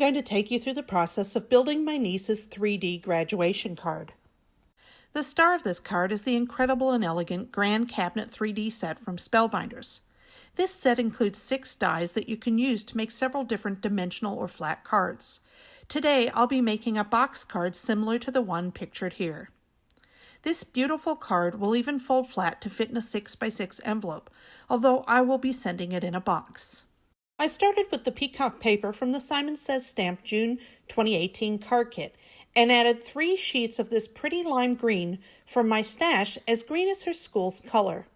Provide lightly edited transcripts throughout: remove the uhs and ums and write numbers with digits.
going to take you through the process of building my niece's 3D graduation card. The star of this card is the incredible and elegant Grand Cabinet 3D set from Spellbinders. This set includes 6 dies that you can use to make several different dimensional or flat cards. Today, I'll be making a box card similar to the one pictured here. This beautiful card will even fold flat to fit in a 6x6 envelope, although I will be sending it in a box. I started with the Peacock paper from the Simon Says stamped June 2018 card kit and added 3 sheets of this pretty lime green from my stash, as green is her school's color.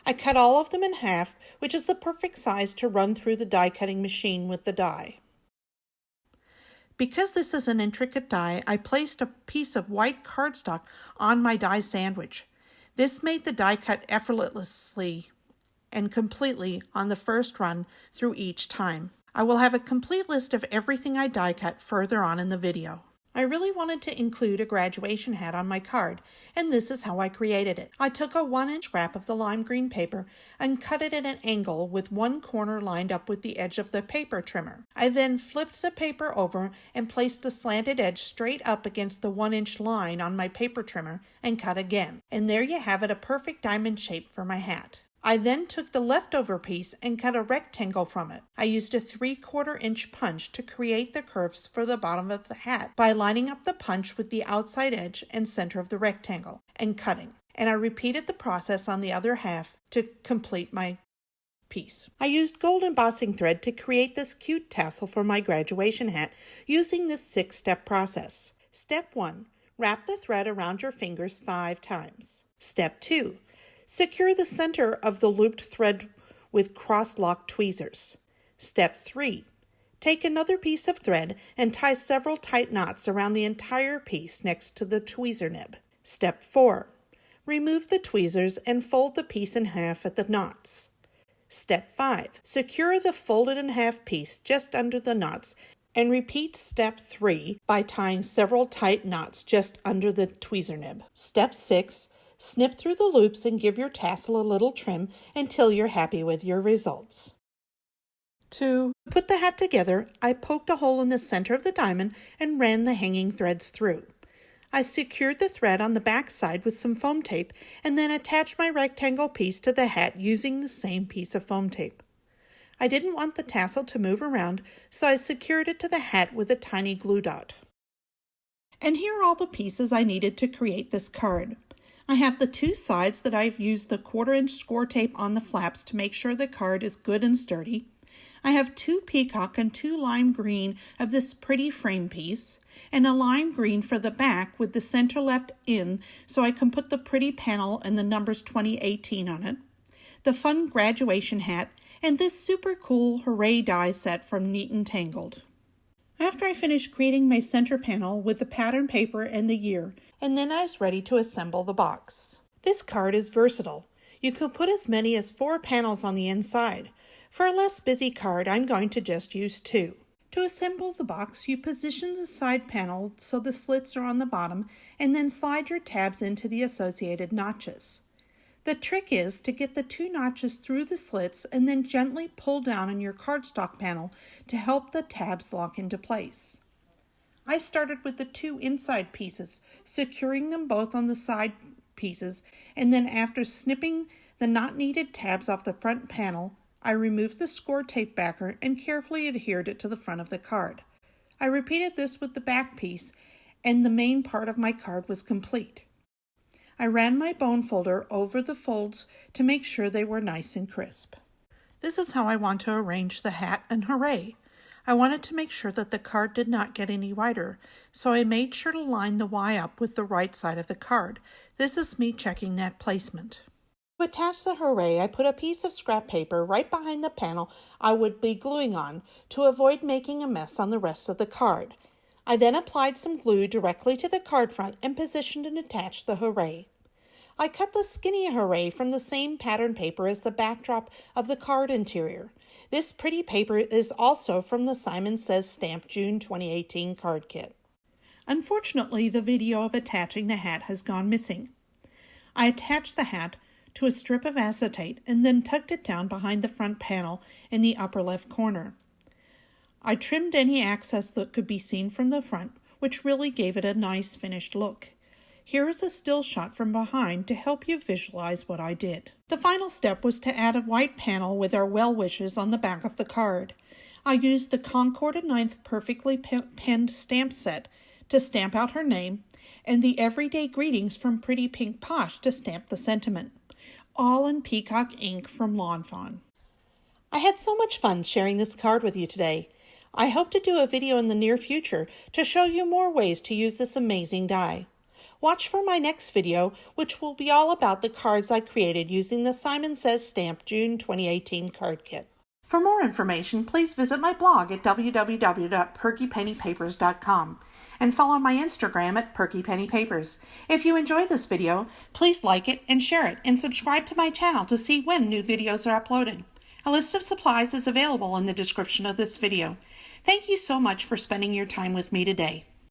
I cut all of them in half, which is the perfect size to run through the die cutting machine with the die. Because this is an intricate die, I placed a piece of white cardstock on my die sandwich. This made the die cut effortlessly and completely on the first run through each time. I will have a complete list of everything I die cut further on in the video. I really wanted to include a graduation hat on my card, and this is how I created it. I took a 1-inch scrap of the lime green paper and cut it at an angle with one corner lined up with the edge of the paper trimmer. I then flipped the paper over and placed the slanted edge straight up against the 1-inch line on my paper trimmer and cut again. And there you have it, a perfect diamond shape for my hat. I then took the leftover piece and cut a rectangle from it. I used a 3/4 inch punch to create the curves for the bottom of the hat by lining up the punch with the outside edge and center of the rectangle and cutting. And I repeated the process on the other half to complete my piece. I used gold embossing thread to create this cute tassel for my graduation hat using this 6-step process. Step 1. Wrap the thread around your fingers 5 times. Step 2. Secure the center of the looped thread with cross-lock tweezers. Step 3. Take another piece of thread and tie several tight knots around the entire piece next to the tweezer nib. Step 4. Remove the tweezers and fold the piece in half at the knots. Step 5. Secure the folded in half piece just under the knots and repeat step 3 by tying several tight knots just under the tweezer nib. Step 6. Snip through the loops and give your tassel a little trim until you're happy with your results. To put the hat together, I poked a hole in the center of the diamond and ran the hanging threads through. I secured the thread on the back side with some foam tape and then attached my rectangle piece to the hat using the same piece of foam tape. I didn't want the tassel to move around, so I secured it to the hat with a tiny glue dot. And here are all the pieces I needed to create this card. I have the 2 sides that I've used the 1/4 inch Scor-Tape on the flaps to make sure the card is good and sturdy. I have 2 peacock and 2 lime green of this pretty frame piece, and a lime green for the back with the center left in so I can put the pretty panel and the numbers 2018 on it, the fun graduation hat, and this super cool HOORAY die set from Neat and Tangled. After I finished creating my center panel with the pattern paper and the year, and then I was ready to assemble the box. This card is versatile. You could put as many as 4 panels on the inside. For a less busy card, I'm going to just use 2. To assemble the box, you position the side panel so the slits are on the bottom, and then slide your tabs into the associated notches. The trick is to get the 2 notches through the slits and then gently pull down on your cardstock panel to help the tabs lock into place. I started with the 2 inside pieces, securing them both on the side pieces, and then after snipping the not needed tabs off the front panel, I removed the Scor-Tape backer and carefully adhered it to the front of the card. I repeated this with the back piece, and the main part of my card was complete. I ran my bone folder over the folds to make sure they were nice and crisp. This is how I want to arrange the hat and HOORAY. I wanted to make sure that the card did not get any wider, so I made sure to line the Y up with the right side of the card. This is me checking that placement. To attach the HOORAY, I put a piece of scrap paper right behind the panel I would be gluing on to avoid making a mess on the rest of the card. I then applied some glue directly to the card front and positioned and attached the HOORAY. I cut the skinny HOORAY from the same pattern paper as the backdrop of the card interior. This pretty paper is also from the Simon Says stamped June 2018 card kit. Unfortunately, the video of attaching the hat has gone missing. I attached the hat to a strip of acetate and then tucked it down behind the front panel in the upper left corner. I trimmed any excess that could be seen from the front, which really gave it a nice finished look. Here is a still shot from behind to help you visualize what I did. The final step was to add a white panel with our well wishes on the back of the card. I used the Concord & 9th Perfectly Penned stamp set to stamp out her name, and the Everyday Greetings from Pretty Pink Posh to stamp the sentiment, all in Peacock ink from Lawn Fawn. I had so much fun sharing this card with you today. I hope to do a video in the near future to show you more ways to use this amazing die. Watch for my next video, which will be all about the cards I created using the Simon Says Stamp June 2018 card kit. For more information, please visit my blog at www.perkypennypapers.com and follow my Instagram at perkypennypapers. If you enjoyed this video, please like it and share it, and subscribe to my channel to see when new videos are uploaded. A list of supplies is available in the description of this video. Thank you so much for spending your time with me today.